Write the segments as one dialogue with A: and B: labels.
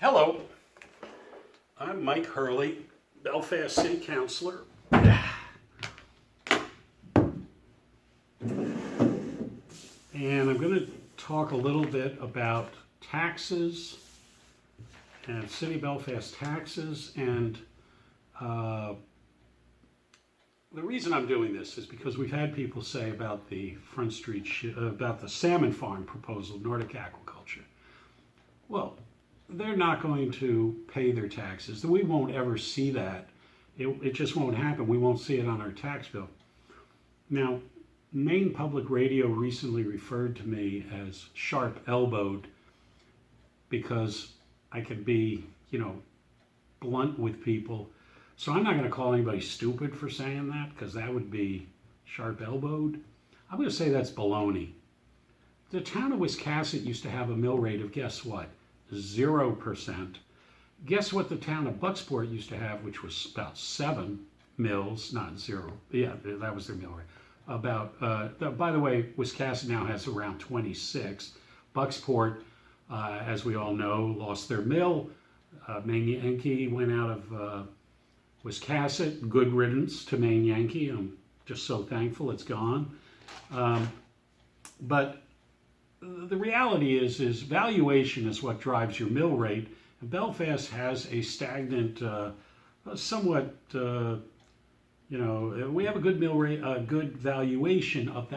A: Hello, I'm Mike Hurley, Belfast City Councilor. And I'm going to talk a little bit about taxes and City of Belfast taxes. And the reason I'm doing this is because we've had people say about the Front Street, about the salmon farm proposal, Nordic Aquaculture. Well, they're not going to pay their taxes. We won't ever see that. It just won't happen. We won't see it on our tax bill. Now, Maine Public Radio recently referred to me as sharp-elbowed because I can be, blunt with people. So I'm not going to call anybody stupid for saying that because that would be sharp-elbowed. I'm going to say that's baloney. The town of Wiscasset used to have a mill rate of, guess what? 0%. Guess what the town of Bucksport used to have, which was about 7 mills, not 0. Yeah, that was their mill rate. By the way, Wiscasset now has around 26. Bucksport, as we all know, lost their mill. Maine Yankee went out of Wiscasset. Good riddance to Maine Yankee. I'm just so thankful it's gone. But the reality is valuation is what drives your mill rate. And Belfast has a stagnant, somewhat, we have a good mill rate, a good valuation of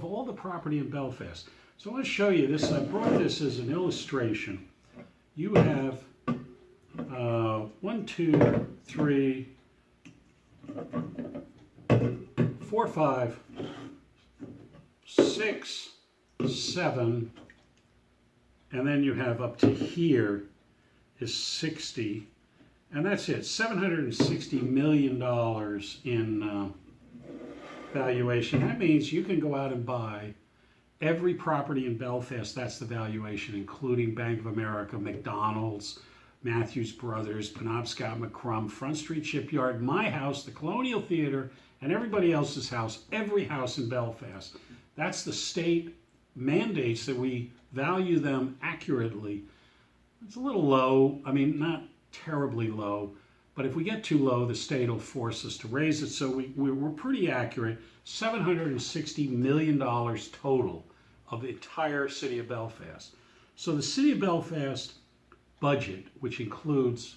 A: all the property in Belfast. So I want to show you this. I brought this as an illustration. You have 1, 2, 3, 4, 5, 6, 7, and then you have up to here is 60, and that's it. $760 million in valuation. That means you can go out and buy every property in Belfast. That's the valuation, including Bank of America, McDonald's, Matthews Brothers, Penobscot McCrum, Front Street Shipyard, my house, the Colonial Theater, and everybody else's house, every house in Belfast. That's the state mandates that we value them accurately. It's a little low. I mean, not terribly low, but if we get too low, the state will force us to raise it. So we're pretty accurate. $760 million total of the entire city of Belfast. So the city of Belfast budget, which includes,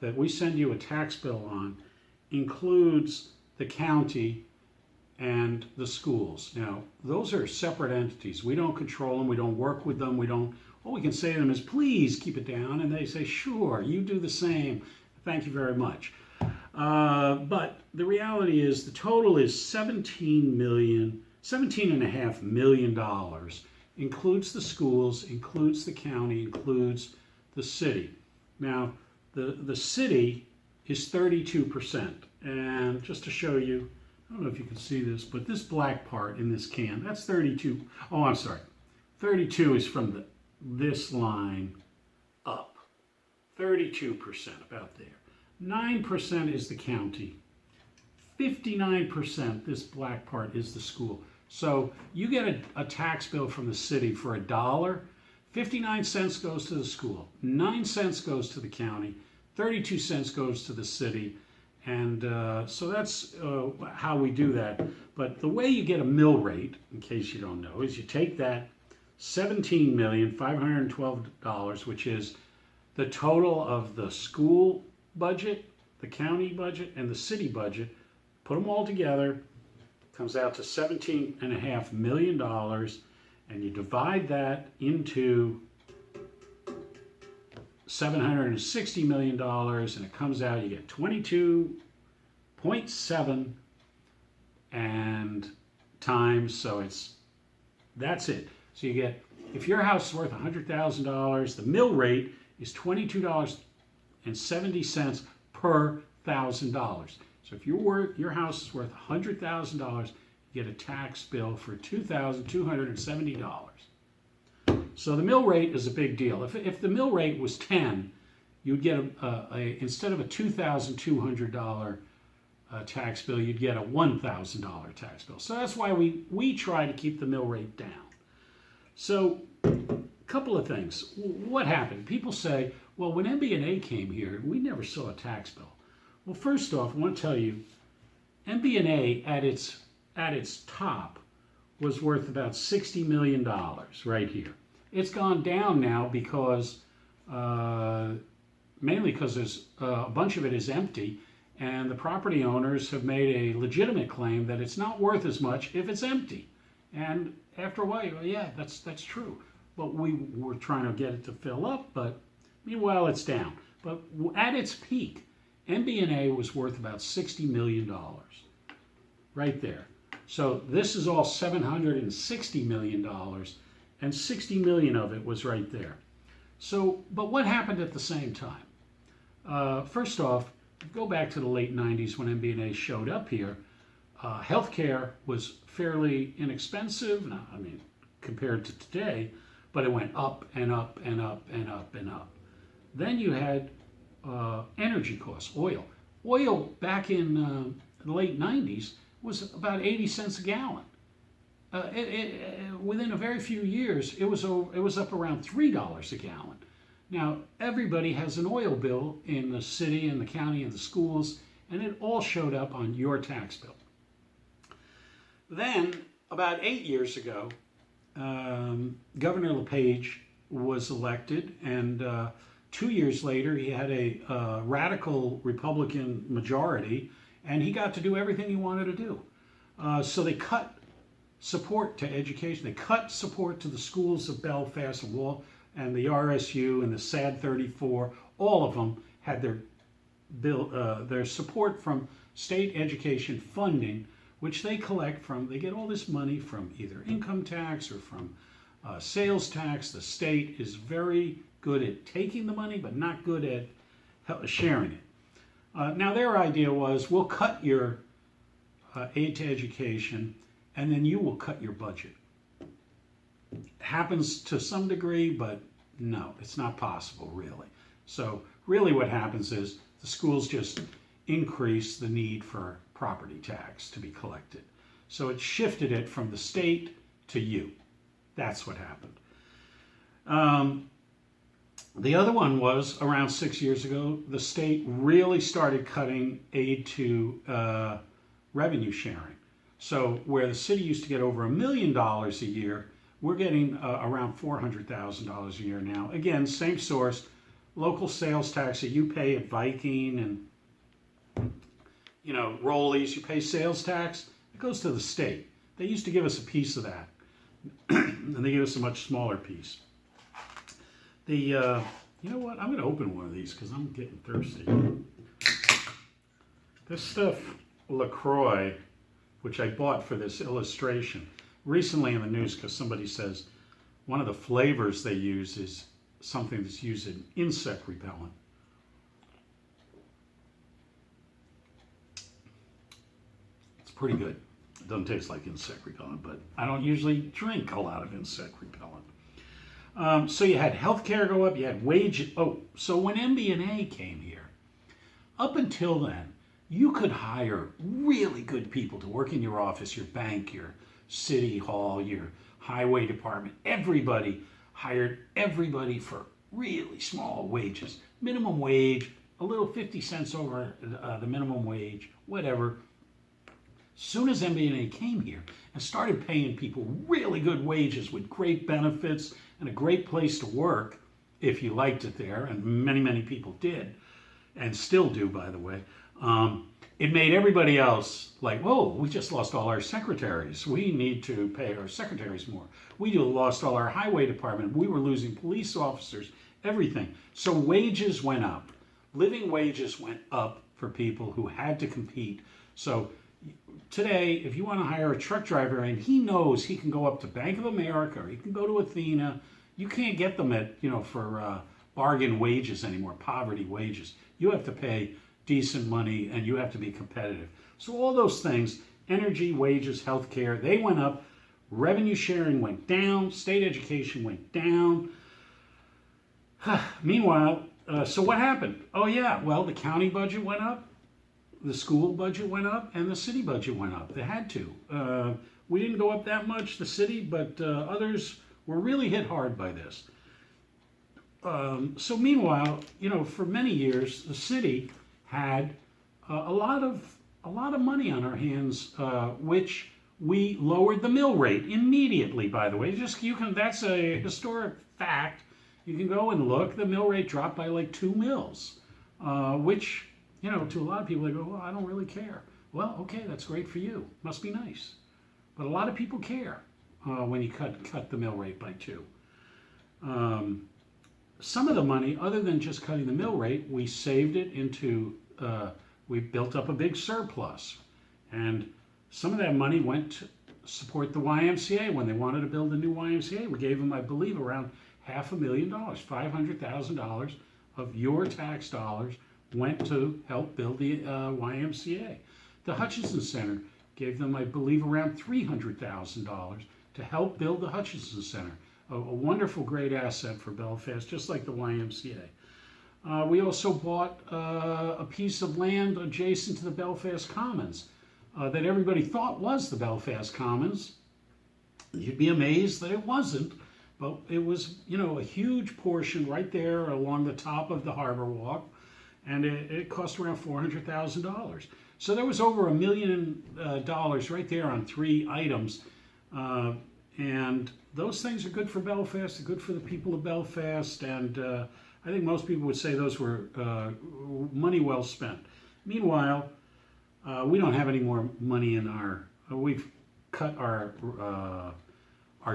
A: that we send you a tax bill on, includes the county and the schools. Now, those are separate entities. We don't control them. We don't work with them. All we can say to them is, please keep it down. And they say, sure, you do the same. Thank you very much. But the reality is the total is $17.5 million. Includes the schools, includes the county, includes the city. Now, the city is 32%. And just to show you, I don't know if you can see this, but this black part in this can, that's 32. Oh, I'm sorry. 32 is from this line up. 32%, about there. 9% is the county. 59%, this black part, is the school. So you get a tax bill from the city for $1. 59 cents goes to the school. 9 cents goes to the county. 32 cents goes to the city. And so that's how we do that. But the way you get a mill rate, in case you don't know, is you take that $17,512, which is the total of the school budget, the county budget, and the city budget, put them all together, comes out to $17.5 million, and you divide that into $760 million, and it comes out, you get 22.7 and times, so that's it. So you get, if your house is worth $100,000, the mill rate is $22.70 per $1,000. So if your house is worth $100,000, you get a tax bill for $2,270. So the mill rate is a big deal. If the mill rate was 10, you'd get instead of a $2,200 tax bill, you'd get a $1,000 tax bill. So that's why we try to keep the mill rate down. So couple of things. What happened? People say, well, when MB&A came here, we never saw a tax bill. Well, first off, I want to tell you, MB&A at its top was worth about $60 million right here. It's gone down now because, mainly because there's a bunch of it is empty, and the property owners have made a legitimate claim that it's not worth as much if it's empty. And after a while, you go, yeah, that's true. But we were trying to get it to fill up, but meanwhile, it's down. But at its peak, MB&A was worth about $60 million, right there. So this is all $760 million, and 60 million of it was right there. So, but what happened at the same time? First off, go back to the late 90s when MB&A showed up here. Healthcare was fairly inexpensive, I mean, compared to today, but it went up and up and up and up and up. Then you had energy costs, oil. Oil back in the late 90s was about 80 cents a gallon. Within a very few years, it was up around $3 a gallon. Now, everybody has an oil bill in the city and the county and the schools, and it all showed up on your tax bill. Then, about 8 years ago, Governor LePage was elected, and 2 years later, he had a radical Republican majority, and he got to do everything he wanted to do. So they cut support to education. They cut support to the schools of Belfast and the RSU and the SAD 34. All of them had their support from state education funding, which they collect from. They get all this money from either income tax or from sales tax. The state is very good at taking the money, but not good at sharing it. Now their idea was, we'll cut your aid to education, and then you will cut your budget. It happens to some degree, but no, it's not possible, really. So really what happens is the schools just increase the need for property tax to be collected. So it shifted it from the state to you. That's what happened. The other one was around 6 years ago, the state really started cutting aid to revenue sharing. So where the city used to get over $1 million a year, we're getting around $400,000 a year now. Again, same source, local sales tax that you pay at Viking and Rollies, you pay sales tax, it goes to the state. They used to give us a piece of that, and they give us a much smaller piece. You know what, I'm going to open one of these because I'm getting thirsty. This stuff, LaCroix, which I bought for this illustration, recently in the news because somebody says one of the flavors they use is something that's used in insect repellent. It's pretty good. It doesn't taste like insect repellent, but I don't usually drink a lot of insect repellent. So you had healthcare go up, you had wages. Oh, so when MB&A came here, up until then, you could hire really good people to work in your office, your bank, your city hall, your highway department. Everybody hired everybody for really small wages. Minimum wage, a little 50 cents over the minimum wage, whatever. Soon as MB&A came here and started paying people really good wages with great benefits and a great place to work, if you liked it there, and many, many people did, and still do, by the way, it made everybody else like, whoa, we just lost all our secretaries. We need to pay our secretaries more. We lost all our highway department. We were losing police officers, everything. So wages went up. Living wages went up for people who had to compete. So today, if you want to hire a truck driver and he knows he can go up to Bank of America or he can go to Athena, you can't get them at, for bargain wages anymore, poverty wages. You have to pay decent money and you have to be competitive. So all those things, energy, wages, healthcare, they went up. Revenue sharing went down. State education went down. Meanwhile, so what happened? Oh yeah, well, the county budget went up, the school budget went up, and the city budget went up. They had to. We didn't go up that much, the city, but others were really hit hard by this. So meanwhile, for many years, the city had a lot of money on our hands, which we lowered the mill rate immediately. By the way, that's a historic fact. You can go and look. The mill rate dropped by like 2 mills, which to a lot of people they go, well, I don't really care. Well, okay, that's great for you. Must be nice, but a lot of people care when you cut the mill rate by 2. Some of the money, other than just cutting the mill rate, we saved it into, we built up a big surplus. And some of that money went to support the YMCA. When they wanted to build a new YMCA, we gave them, I believe, around $500,000, $500,000 of your tax dollars went to help build the YMCA. The Hutchinson Center gave them, I believe, around $300,000 to help build the Hutchinson Center. A wonderful, great asset for Belfast, just like the YMCA. We also bought a piece of land adjacent to the Belfast Commons that everybody thought was the Belfast Commons. You'd be amazed that it wasn't, but it was, a huge portion right there along the top of the Harbor Walk, and it cost around $400,000. So there was over $1 million right there on 3 items, and those things are good for Belfast, they're good for the people of Belfast, and I think most people would say those were money well spent. Meanwhile, we don't have any more money in we've cut our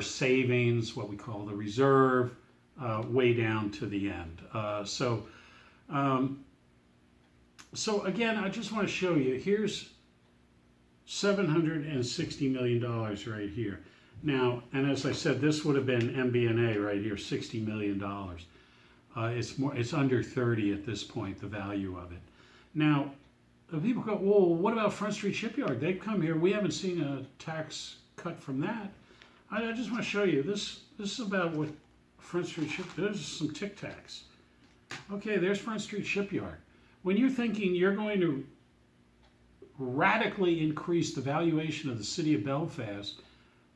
A: savings, what we call the reserve, way down to the end. So again, I just want to show you, here's $760 million right here. Now, and as I said, this would have been MBNA right here, $60 million. It's under 30 at this point, the value of it. Now, people go, well, what about Front Street Shipyard? They've come here. We haven't seen a tax cut from that. I just want to show you, this is about what Front Street Shipyard, there's some Tic Tacs. Okay, there's Front Street Shipyard. When you're thinking you're going to radically increase the valuation of the city of Belfast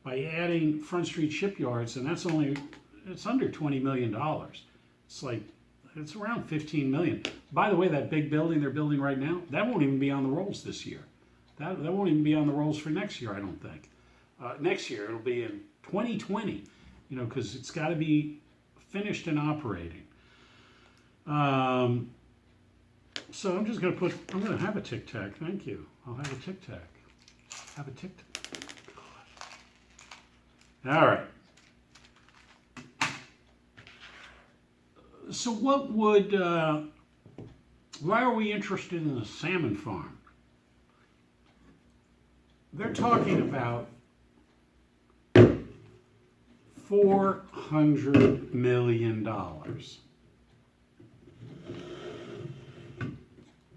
A: by adding Front Street Shipyards, and it's under $20 million. It's around 15 million. By the way, that big building they're building right now, that won't even be on the rolls this year. That won't even be on the rolls for next year, I don't think. Next year, it'll be in 2020, because it's got to be finished and operating. So I'm just going to have a Tic Tac. Thank you. I'll have a Tic Tac. Have a Tic Tac. All right. So why are we interested in the salmon farm? They're talking about $400 million.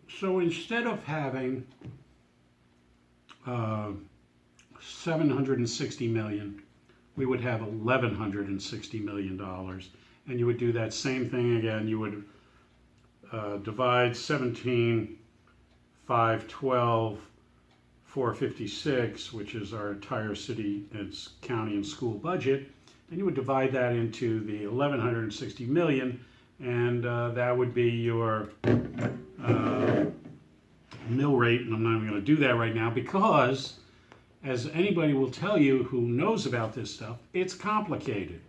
A: So instead of having $760 million, we would have $1,160 million. And you would do that same thing again. You would divide 17, 512, 456, which is our entire city, its county and school budget, and you would divide that into the 1,160 million, and that would be your mill rate. And I'm not even going to do that right now because, as anybody will tell you who knows about this stuff, it's complicated.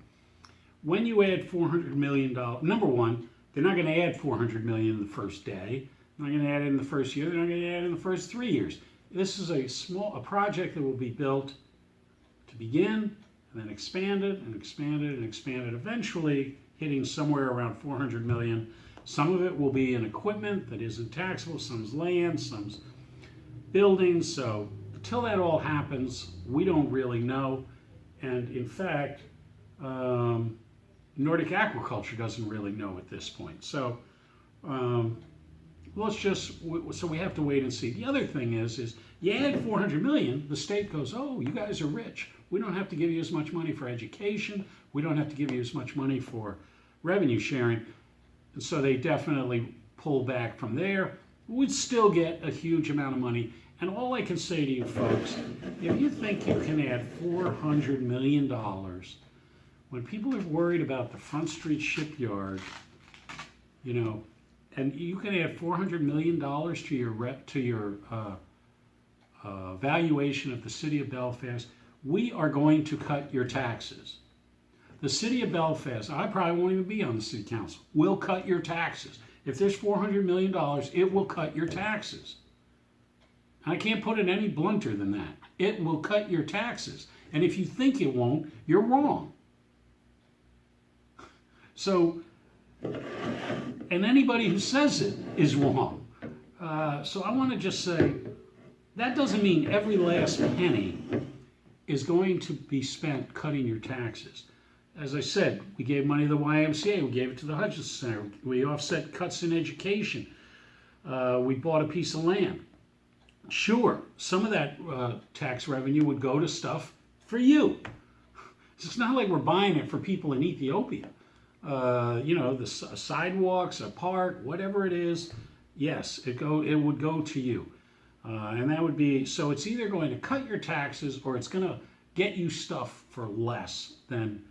A: When you add $400 million, number one, they're not going to add $400 million in the first day. They're not going to add it in the first year. They're not going to add it in the first 3 years. This is a project that will be built to begin, and then expanded and expanded and expanded, eventually hitting somewhere around $400 million. Some of it will be in equipment that isn't taxable, some's land, some's buildings. So until that all happens, we don't really know. And in fact, Nordic aquaculture doesn't really know at this point. So so we have to wait and see. The other thing is you add $400 million, the state goes, oh, you guys are rich. We don't have to give you as much money for education. We don't have to give you as much money for revenue sharing. And so they definitely pull back from there. We'd still get a huge amount of money. And all I can say to you folks, if you think you can add $400 million when people are worried about the Front Street shipyard, you know, and you can add $400 million to your valuation of the city of Belfast, we are going to cut your taxes. The city of Belfast, I probably won't even be on the city council, will cut your taxes. If there's $400 million, it will cut your taxes. I can't put it any blunter than that. It will cut your taxes. And if you think it won't, you're wrong. So, and anybody who says it is wrong. So I want to just say, that doesn't mean every last penny is going to be spent cutting your taxes. As I said, we gave money to the YMCA, we gave it to the Hutchinson Center, we offset cuts in education, we bought a piece of land. Sure, some of that tax revenue would go to stuff for you. It's not like we're buying it for people in Ethiopia. You know, the sidewalks, a park, whatever it is, yes, it would go to you. And that would be, so it's either going to cut your taxes or it's going to get you stuff for less than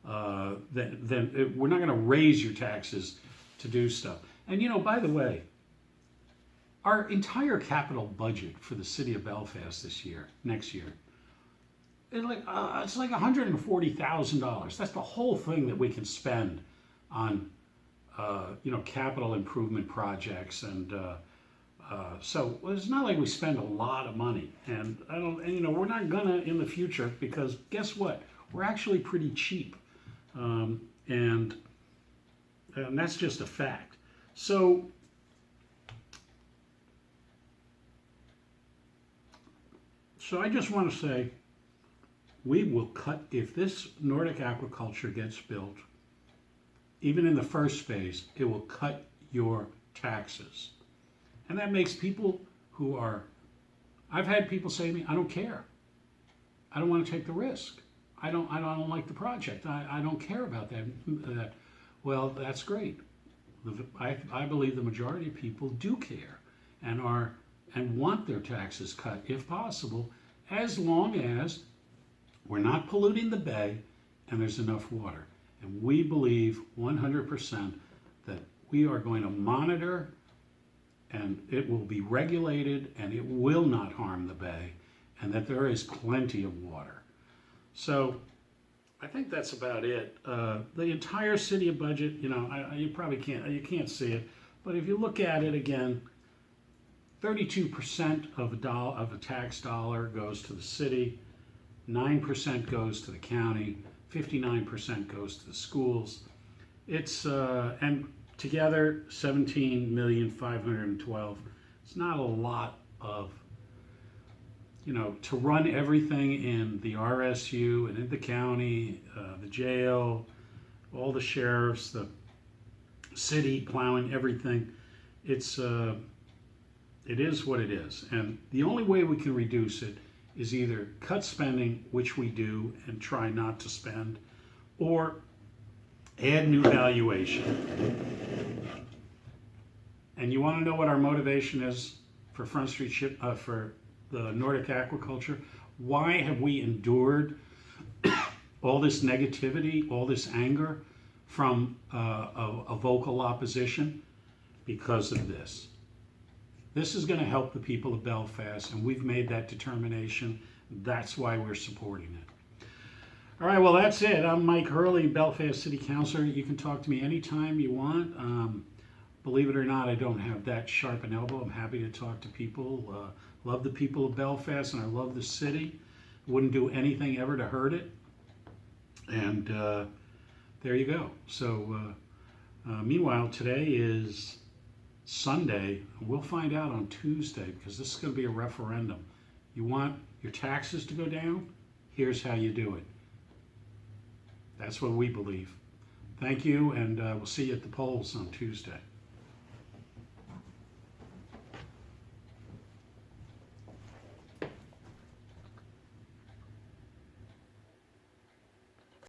A: we're not going to raise your taxes to do stuff. And you know, by the way, our entire capital budget for the city of Belfast next year, it's like $140,000. That's the whole thing that we can spend on, you know, capital improvement projects, and so it's not like we spend a lot of money. And you know, we're not gonna in the future, because guess what? We're actually pretty cheap, and that's just a fact. So. So I just want to say, we will cut, if this Nordic aquaculture gets built, even in the first phase, it will cut your taxes. And that makes people who are, I've had people say to me, I don't care. I don't want to take the risk. I don't like the project. I don't care about that. Well, that's great. I believe the majority of people do care and want their taxes cut if possible, as long as we're not polluting the bay and there's enough water. And we believe 100% that we are going to monitor, and it will be regulated, and it will not harm the bay, and that there is plenty of water. So I think that's about it. The entire city budget, you know, you probably can't see it, but if you look at it again, 32% of a tax dollar goes to the city, 9% goes to the county, 59% goes to the schools. It's and together 17,512,000. It's not a lot of, you know, to run everything in the RSU and in the county, the jail, all the sheriffs, the city plowing everything. It is what it is, and the only way we can reduce it is either cut spending, which we do and try not to spend, or add new valuation. And you want to know what our motivation is for Front Street for the Nordic aquaculture? Why have we endured all this negativity, all this anger from a vocal opposition? Because of this. This is going to help the people of Belfast, and we've made that determination. That's why we're supporting it. All right, well, that's it. I'm Mike Hurley, Belfast City Councilor. You can talk to me anytime you want. Believe it or not, I don't have that sharp an elbow. I'm happy to talk to people. Love the people of Belfast, and I love the city. Wouldn't do anything ever to hurt it. And there you go. So meanwhile, today is Sunday. We'll find out on Tuesday, because this is going to be a referendum. You want your taxes to go down? Here's how you do it. That's what we believe. Thank you, and we'll see you at the polls on Tuesday.